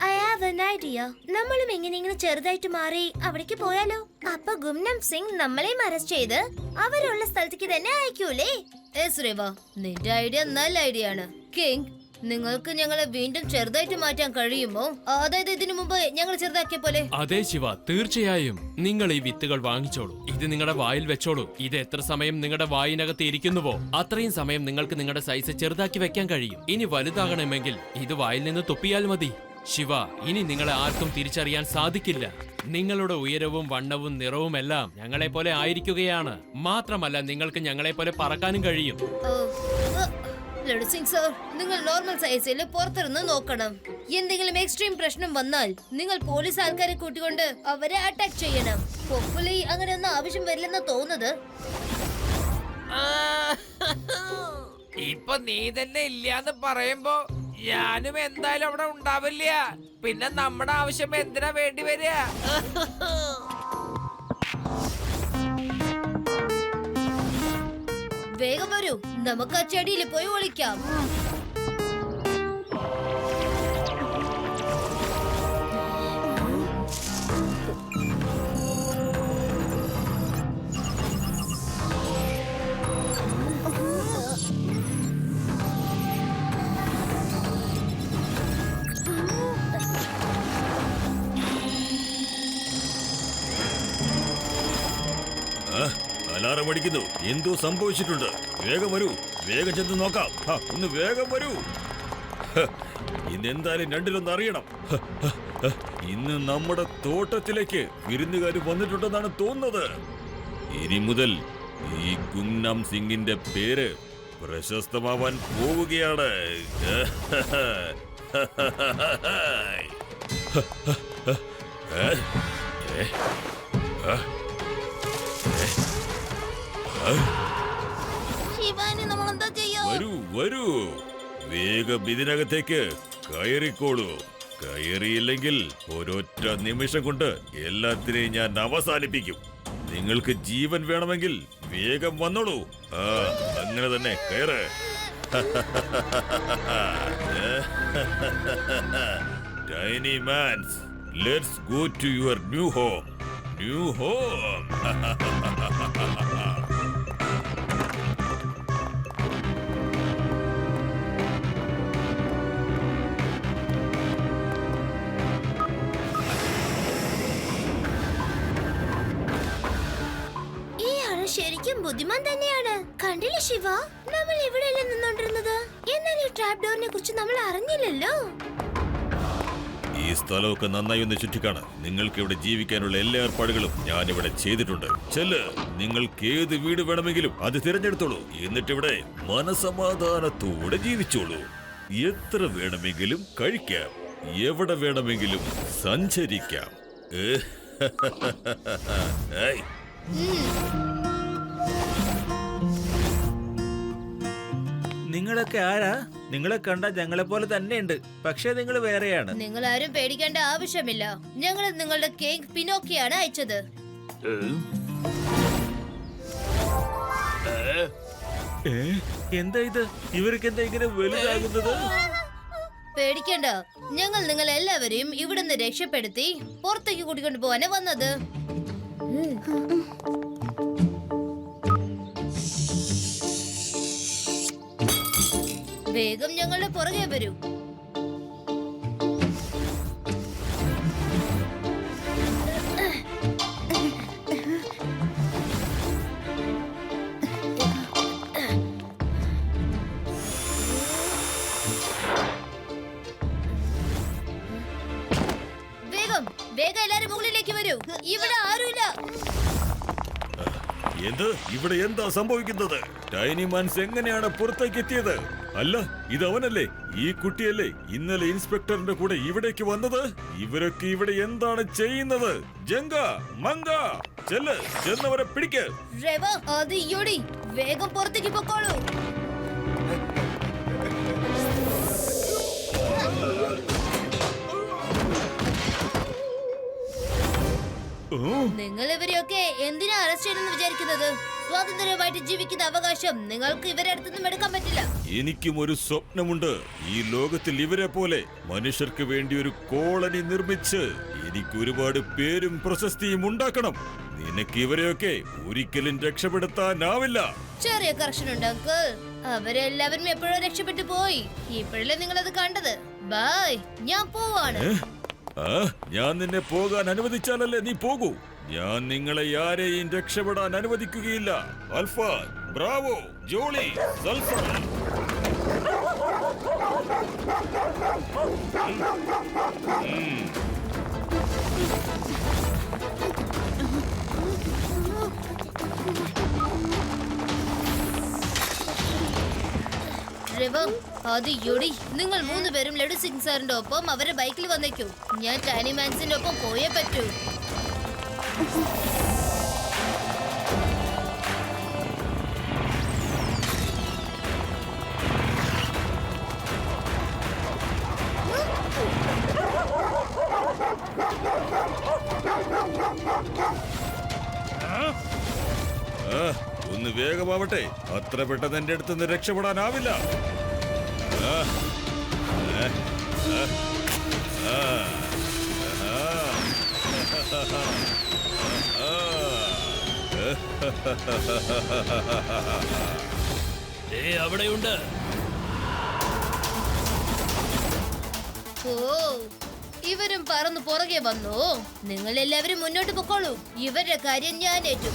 I have an idea. നമ്മളും എങ്ങനെയെങ്കിലും ചെറുതായിട്ട് മാറി അവിടേക്ക് പോയാലോ? അപ്പൊ ഗുംനം സിംഗ് നമ്മളെയും അറസ്റ്റ് ചെയ്ത് അവരുള്ള സ്ഥലത്തേക്ക് തന്നെ അയക്കൂലേ? നിന്റെ ഐഡിയ നല്ല ഐഡിയ ആണ്. കിങ്, നിങ്ങൾക്ക് ഞങ്ങളെ വീണ്ടും ചെറുതായിട്ട് മാറ്റാൻ കഴിയുമോ? അതായത് ഇതിനു മുമ്പ് ഞങ്ങൾ ചെറുതാക്കിയ പോലെ? അതെ ശിവ, തീർച്ചയായും. നിങ്ങൾ ഈ വിത്തുകൾ വാങ്ങിച്ചോളൂ. ഇത് നിങ്ങളുടെ വായിൽ വെച്ചോളൂ. ഇത് എത്ര സമയം നിങ്ങളുടെ വായിനകത്ത് ഇരിക്കുന്നുവോ അത്രയും സമയം നിങ്ങൾക്ക് നിങ്ങളുടെ സൈസ് ചെറുതാക്കി വെക്കാൻ കഴിയും. ഇനി വലുതാകണമെങ്കിൽ ഇത് വായിൽ നിന്ന് തുപ്പിയാൽ മതി. ശിവ, ഇനി നിങ്ങളെ ആർക്കും തിരിച്ചറിയാൻ സാധിക്കില്ല. നിങ്ങളുടെ ഉയരവും വണ്ണവും നിറവും എല്ലാം ഞങ്ങളെ പോലെ ആയിരിക്കുകയാണ്. മാത്രമല്ല നിങ്ങൾക്ക് ഞങ്ങളെ പോലെ പറക്കാനും കഴിയും. ലഡു സിംഗ് സർ, നിങ്ങൾ നോർമൽ സൈസിൽ പുറത്തിരുന്ന് നോക്കണം. എന്തെങ്കിലും എക്സ്ട്രീം പ്രശ്നം വന്നാൽ നിങ്ങൾ പോലീസ് ആൾക്കാരെ കൂട്ടിക്കൊണ്ട് അവരെ അറ്റാക്ക് ചെയ്യണം. ഹോപ്പ്ഫുള്ളി അങ്ങനെ ഒന്നും ആവശ്യം വരില്ലെന്നാ തോന്നുന്നത്. ഇപ്പൊ നീ തന്നെ ഇല്ലാന്ന് പറയുമ്പോ ഞാനും എന്തായാലും അവിടെ ഉണ്ടാവില്ല. പിന്നെ നമ്മുടെ ആവശ്യം എന്തിനാ വേണ്ടി വരിക? വേഗം വരൂ, നമുക്ക് ആ ചെടിയിൽ പോയി ഒളിക്കാം. ശ്വാസം അടിക്കുന്നു. എന്തോ സംഭവിച്ചിട്ടുണ്ട്. വേഗം വരൂ, വേഗം ചെന്ന് നോക്കാം. ഒന്ന് വേഗം വരൂ. ഇന്നെന്തായാലും രണ്ടിലൊന്ന് അറിയണം. ഇന്ന് നമ്മുടെ തോട്ടത്തിലേക്ക് വിരുന്നുകാർ വന്നിട്ടുണ്ടെന്നാണ് തോന്നുന്നത്. ഇനി മുതൽ ഈ ഗുംനാം സിംഗിന്റെ പേര് പ്രശസ്തമാവാൻ പോവുകയാണ്. ശിവാനി നമ്മളെന്താ ചെയ്യാ? വരൂ വരൂ, വേഗം ഇതിനകത്തേക്ക് കയറിക്കോളൂ. കയറിയില്ലെങ്കിൽ ഒരൊറ്റ നിമിഷം കൊണ്ട് എല്ലാത്തിനെയും ഞാൻ അവസാനിപ്പിക്കും. നിങ്ങൾക്ക് ജീവൻ വേണമെങ്കിൽ വേഗം വന്നോളൂ. അങ്ങനെ തന്നെ കയറ്. Tiny mans, let's go to your new home. New home. ശരിക്കും ബുദ്ധിമാൻ തന്നെയാണ്. കണ്ടില്ല ശിവ, നമ്മൾ ഇവിടെയല്ലേ നിന്നോണ്ടിരുന്നത്. എന്നാൽ ഈ ട്രാപ്പ് ഡോറിനെ കുറിച്ച് നമ്മൾ അറിഞ്ഞില്ലല്ലോ. ഈ സ്ഥലമൊക്കെ നന്നായി ഒന്ന് ചുറ്റിക്കാണ്. നിങ്ങൾക്ക് ഇവിടെ ജീവിക്കാനുള്ള എല്ലാ ഏർപ്പാടുകളും ഞാൻ ഇവിടെ ചെയ്തിട്ടുണ്ട്. ചെല്ല്, നിങ്ങൾക്ക് ഏത് വീട് വേണമെങ്കിലും അത് തിരഞ്ഞെടുത്തോളൂ. എന്നിട്ടിവിടെ മനസമാധാനത്തോടെ ജീവിച്ചോളൂ. എത്ര വേണമെങ്കിലും കഴിക്കാം, എവിടെ വേണമെങ്കിലും സഞ്ചരിക്കാം. നിങ്ങളൊക്കെ ആരാ? നിങ്ങളെ കണ്ട ഞങ്ങളെ പോലെ തന്നെയുണ്ട്, പക്ഷെ നിങ്ങൾ വേറെയാണ്. നിങ്ങൾ ആരും പേടിക്കേണ്ട ആവശ്യമില്ല. ഞങ്ങൾ നിങ്ങളുടെ കേക്ക് പിനോക്കിയാണ് അയച്ചത്. എന്താ ഇത്? ഇവർക്ക് എന്താ ഇങ്ങനെ വലുതാകുന്നത്? പേടിക്കണ്ട, ഞങ്ങൾ നിങ്ങൾ എല്ലാവരെയും ഇവിടുന്ന് രക്ഷപ്പെടുത്തി പുറത്തേക്ക് കൂട്ടിക്കൊണ്ടു പോവാനാ വന്നത്. വേഗം ഞങ്ങളുടെ പുറകെ വരൂ. വേഗം വേഗം എല്ലാരും മുകളിലേക്ക് വരൂ. ഇവിടെ ആരുമില്ല. എന്ത്? ഇവിടെ എന്താ സംഭവിക്കുന്നത്? ടൈനി മാൻസ് എങ്ങനെയാണ് പുറത്തേക്ക് എത്തിയത്? അല്ല, ഇത് അവനല്ലേ? ഈ കുട്ടിയല്ലേ ഇന്നലെ ഇൻസ്പെക്ടറിന്റെ കൂടെ ഇവിടേക്ക് വന്നത്? ഇവരൊക്കെ ഇവിടെ എന്താണ് ചെയ്യുന്നത്? ജങ്ക, മങ്ക, ചെന്നവരെ പിടിക്ക്. വേഗം പുറത്തേക്ക് പൊക്കോളൂ. നിങ്ങൾ ഇവരെയൊക്കെ എന്തിനാ അറസ്റ്റ് ചെയ്തെന്ന് വിചാരിക്കുന്നത്? സ്വാതന്ത്ര്യമായിട്ട് ജീവിക്കുന്ന അവകാശം നിങ്ങൾക്ക് ഇവരെ അടുത്തൊന്നും എടുക്കാൻ പറ്റില്ല. എനിക്കും ഒരു സ്വപ്നമുണ്ട്. ഈ ലോകത്തിൽ ഇവരെ പോലെ മനുഷ്യർക്ക് വേണ്ടി ഒരു കോളനി നിർമ്മിച്ച് എനിക്ക് ഒരുപാട് പേരും പ്രശസ്തിയും ഉണ്ടാക്കണം. നിനക്ക് ഇവരെയൊക്കെ ഒരിക്കലും രക്ഷപ്പെടുത്താനാവില്ല. ചെറിയ കറക്ഷൻ ഉണ്ട് അങ്കിൾ. അവരെല്ലാവരും എപ്പോഴോ രക്ഷപ്പെട്ടു പോയി. ഇപ്പോഴല്ലേ നിങ്ങളത് കണ്ടത്. ബൈ, ഞാൻ പോവാണ്. ഞാൻ നിന്നെ പോകാൻ അനുവദിച്ചാലല്ലേ നീ പോകൂ. ഞാൻ നിങ്ങളെ ആരെയും രക്ഷപ്പെടാൻ അനുവദിക്കുകയില്ല. Alpha, Bravo, Jolly, Sulphur. നിങ്ങൾ 3 പേരും ലഡു സിംഗ് സാറിന്റെ ഒപ്പം അവരെ ബൈക്കിൽ വന്നേക്കൂ. ഞാൻ ടൈനി മാൻസിന്റെ ഒപ്പം പോയേ പറ്റൂ. ഒന്ന് വേഗമാവട്ടെ. അത്ര പെട്ടെന്ന് എന്റെ അടുത്ത് നിന്ന് രക്ഷപ്പെടാനാവില്ല. അവിടെയുണ്ട്. ഓ, ഇവരും പറന്ന് പുറകെ വന്നു. നിങ്ങൾ എല്ലാവരും മുന്നോട്ട് പൊക്കോളൂ. ഇവരുടെ കാര്യം ഞാൻ ഏറ്റു.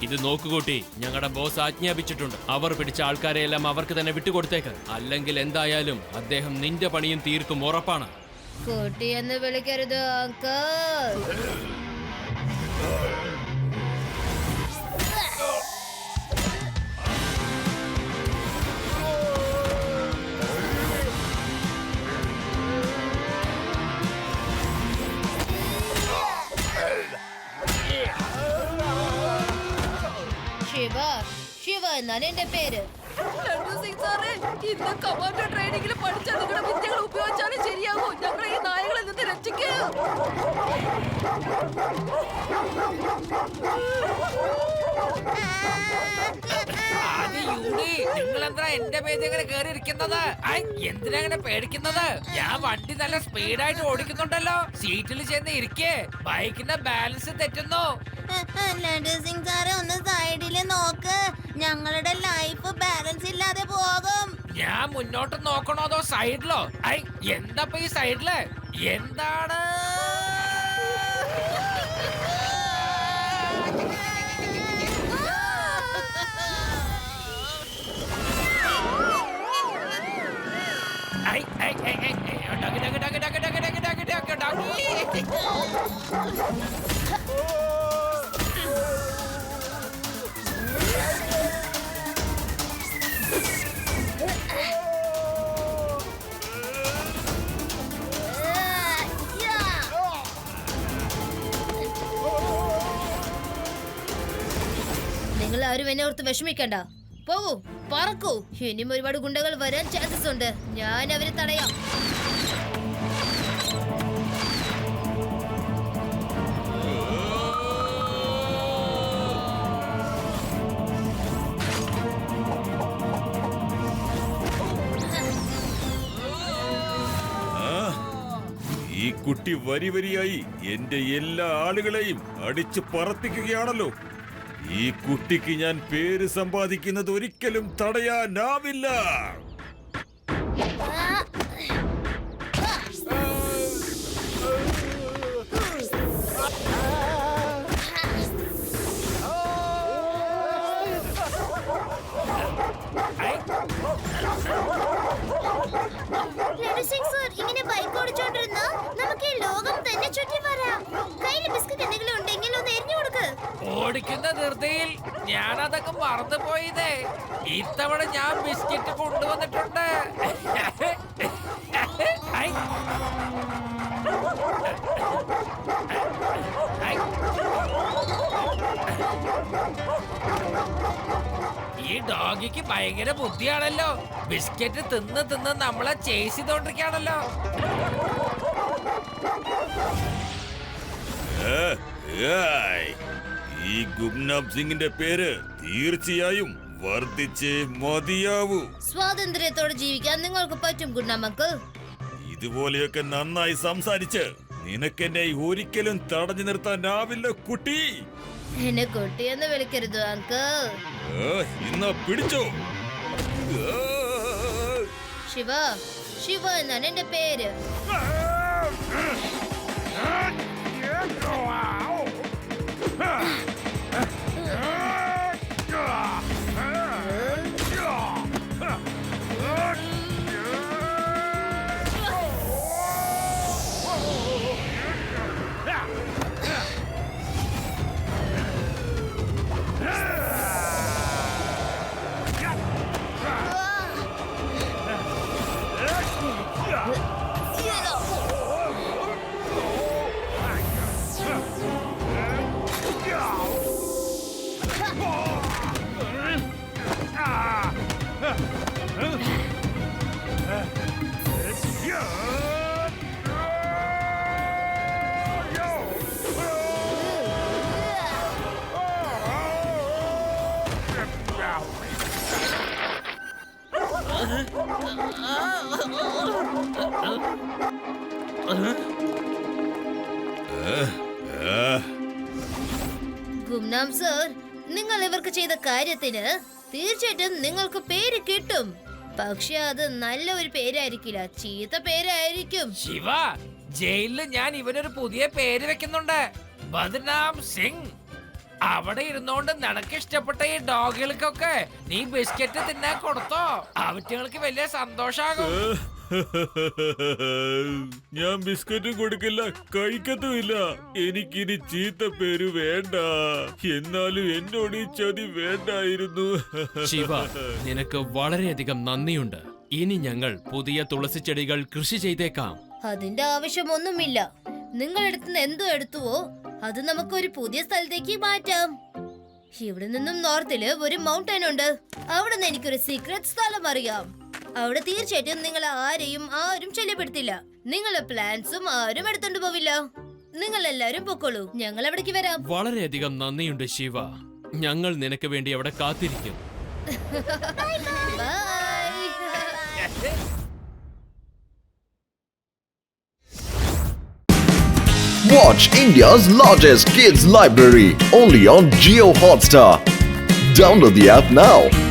ഇത് നോക്കുകൂട്ടി, ഞങ്ങളുടെ ബോസ് ആജ്ഞാപിച്ചിട്ടുണ്ട്. അവർ പിടിച്ച ആൾക്കാരെ എല്ലാം അവർക്ക് തന്നെ വിട്ടുകൊടുത്തേക്ക്. അല്ലെങ്കിൽ എന്തായാലും അദ്ദേഹം നിന്റെ പണിയും തീർക്കും, ഉറപ്പാണ്. കുട്ടി എന്ന് വിളിക്കരുത് അങ്കിൾ. ശിവ, ശിവ എന്നാണ് എന്റെ പേര്. ഇന്ന് കമാൻഡോ ട്രെയിനിങ്ങിൽ പഠിച്ച നിങ്ങളുടെ വിദ്യകൾ ഉപയോഗിച്ചാലും ശരിയാകും. ഞങ്ങൾ ഈ നായകളിൽ നിന്ന് രക്ഷിക്കുക. നിങ്ങൾ എന്താ എന്റെ പേജങ്ങനെ കേറി ഇരിക്കുന്നത്? എന്തിനാ അങ്ങനെ പേടിക്കുന്നത്? ഞാൻ വണ്ടി നല്ല സ്പീഡായിട്ട് ഓടിക്കുന്നുണ്ടല്ലോ. സീറ്റിൽ ചെന്ന് ഇരിക്കേ, ബൈക്കിന്റെ ബാലൻസ് തെറ്റുന്നു. ലഡു സിംഗ് സാറേ, ഒന്ന് സൈഡില് നോക്ക്. ഞങ്ങളുടെ ലൈഫ് ബാലൻസ് ഇല്ലാതെ പോകും. ഞാൻ മുന്നോട്ട് നോക്കണോ അതോ സൈഡിലോ? എന്താ ഈ സൈഡില് എന്താണ്? നിങ്ങൾ ആരും എന്നെ ഓർത്ത് വിഷമിക്കണ്ട. പോകൂ, പറക്കൂ. ഇനിയും ഒരുപാട് ഗുണ്ടകൾ വരാൻ ചാൻസസ് ഉണ്ട്. ഞാൻ അവരെ തടയാം. ഈ കുട്ടി വരി വരിയായി എന്റെ എല്ലാ ആളുകളെയും അടിച്ചു പറപ്പിക്കുകയാണല്ലോ. ഈ കുട്ടിക്ക് ഞാൻ പേര് സമ്പാദിക്കുന്നത് ഒരിക്കലും തടയാനാവില്ല. ഇങ്ങനെ ബൈക്ക് ഓടിച്ചോണ്ടിരുന്ന നമുക്ക് ഈ ലോകം തന്നെ ചുറ്റി വരാം. കയ്യിൽ ബിസ്ക്കറ്റ് എന്തെങ്കിലും ഉണ്ടെങ്കിൽ ഒന്ന് എറിഞ്ഞു കൊടുക്ക്. ഓടിക്കുന്ന ധൃതിയിൽ ഞാനതൊക്കെ മറന്നു പോയതേ. ഇത്തവണ ഞാൻ ബിസ്ക്കറ്റ് കൊണ്ടുവന്നിട്ടുണ്ട്. ഈ ഡോഗിക്ക് ഭയങ്കര ബുദ്ധിയാണല്ലോ. ബിസ്ക്കറ്റ് തിന്ന് തിന്ന് നമ്മളെ ചേസ് ചെയ്തോണ്ടിരിക്കുകയാണല്ലോ. ഈ ഗുംനാബ് സിംഗിന്റെ പേര് തീർച്ചയായും വർദ്ധിച്ചേ മതിയാവൂ. സ്വാതന്ത്ര്യത്തോടെ ജീവിക്കാൻ നിങ്ങൾക്ക് പറ്റും ഗുണമക്കൾ. ഇതുപോലെയൊക്കെ നന്നായി സംസാരിച്ച് നിനക്കെന്നെ ഒരിക്കലും തടഞ്ഞു നിർത്താനാവില്ല കുട്ടി. എന്നെ കുട്ടിയെന്ന് വിളിക്കരുത് അങ്കിൾ. ഇന്ന പിടിച്ചോ. ശിവ, ശിവ എന്നാണ് എന്റെ പേര്. ഗുംനാം സർ, നിങ്ങൾ ഇവർക്ക് ചെയ്ത കാര്യത്തിന് തീർച്ചയായിട്ടും നിങ്ങൾക്ക് പേര് കിട്ടും. പക്ഷെ അത് നല്ല ഒരു പേരായിരിക്കില്ല, ചീത്ത പേരായിരിക്കും. ശിവ, ജയിലില് ഞാൻ ഇവനൊരു പുതിയ പേര് വെക്കുന്നുണ്ട്. ബദ്നാം സിംഗ്. അവിടെ ഇരുന്നോണ്ട് നിനക്ക് ഇഷ്ടപ്പെട്ട ഈ ഡോഗുകൾക്കൊക്കെ നീ ബിസ്ക്കറ്റ് തിന്നാൻ കൊടുത്തോ അവറ്റകൾക്ക് വലിയ സന്തോഷാകും. ഞാൻ ബിസ്ക്കറ്റും കൊടുക്കില്ല, കഴിക്കത്തുമില്ല. എനിക്കിനി ചീത്ത പേര് വേണ്ട. എന്നാലും എന്നോട് ഈ ചതി വേണ്ടായിരുന്നു. ശിവ, നിനക്ക് വളരെയധികം നന്ദിയുണ്ട്. ഇനി ഞങ്ങൾ പുതിയ തുളസി ചെടികൾ കൃഷി ചെയ്തേക്കാം. അതിന്റെ ആവശ്യമൊന്നുമില്ല. നിങ്ങൾ എടുത്തുനിന്ന് എന്തോ എടുത്തുവോ അത് നമുക്ക് ഒരു പുതിയ സ്ഥലത്തേക്ക് മാറ്റാം. ഇവിടെ നിന്നും നോർത്തില് ഒരു മൗണ്ടൻ ഉണ്ട്. അവിടെ നിന്ന് എനിക്കൊരു സീക്രട്ട് സ്ഥലം അറിയാം. അവിടെ തീർച്ചയായിട്ടും നിങ്ങൾ ആരും ശല്യപ്പെടുത്തില്ല. നിങ്ങളെ പ്ലാൻസും ആരും എടുത്തോണ്ട് പോവില്ല. നിങ്ങൾ എല്ലാരും പൊക്കോളൂ, ഞങ്ങൾ അവിടേക്ക് വരാം. വളരെയധികം നന്ദിയുണ്ട് ശിവ. ഞങ്ങൾ നിനക്ക് വേണ്ടി അവിടെ കാത്തിരിക്കും. By. Watch India's largest kids library only on Jio Hotstar. Download the app now.